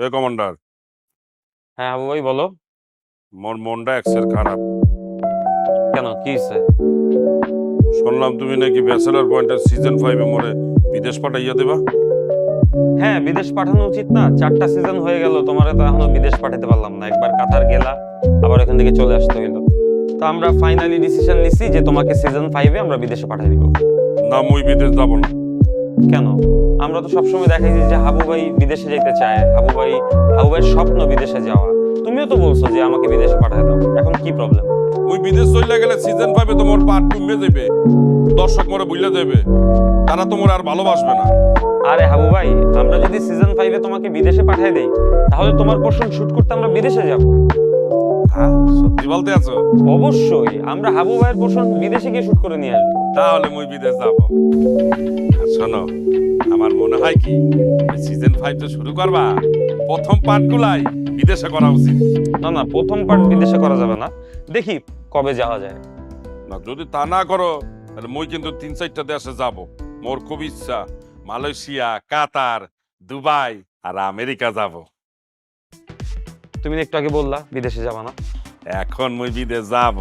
এ commander, হ্যাঁ আবু ভাই বলো। মোর মনটা এক্সের খারাপ। কেন, কি হয়েছে? শুনলাম তুমি নাকি ব্যাচেলর পয়েন্টের সিজন 5 মোরে বিদেশ পাঠাইয়া দেবা। হ্যাঁ, বিদেশ পাঠানো উচিত না? 4টা সিজন হয়ে গেল, তোমারে তো এখনো বিদেশ পাঠাতে পারলাম না। একবার কাতার গেলা, আবার এখান থেকে চলে আসতে হইলো। তো আমরা ফাইনালি ডিসিশন নিছি যে তোমাকে সিজন 5-এ আমরা বিদেশে পাঠিয়ে দিব। না, মুই বিদেশ যাব না। কেন? আমরা তো সবসময় দেখাই যে হাবু ভাই বিদেশে যেতে চায়, হাবু ভাইয়ের স্বপ্ন বিদেশে যাওয়া। তুমিও তো বলছো যে আমাকে বিদেশে পাঠিয়ে দাও, এখন কি প্রবলেম? মুই বিদেশ চলে গেলে সিজন 5-এ তোমার পাট কমে যাবে, দর্শক মোরে বুঝলে দেবে, তারা তোমার আর ভালোবাসবে না। আরে হাবু ভাই, আমরা যদি সিজন 5-এ তোমাকে বিদেশে পাঠিয়ে দেই, তাহলে তোমার পোর্শন শুট করতে আমরা বিদেশে যাব। হ্যাঁ, সত্যি বলতে আছো? অবশ্যই, আমরা হাবু ভাইয়ের পোর্শন বিদেশে গিয়ে শুট করে নিয়ে আসবো। তাহলে মুই বিদেশ যাব। আর শোনো, আমার মনে হয় কি সিজন 5 তো শুরু করবা, প্রথম পার্টগুলাই বিদেশে করা উচিত। না না, প্রথম পার্ট বিদেশে করা যাবে না। দেখি কবে যাওয়া যায়। না, যদি তা না করো তাহলে মুই কিন্তু 3-4টা দেশে যাব। মোর খুব ইচ্ছা মালয়েশিয়া, কাতার, দুবাই আর আমেরিকা যাব। তুমি একটু আগে বললা বিদেশে যাবা না। এখন মুই বিদেশ যাব।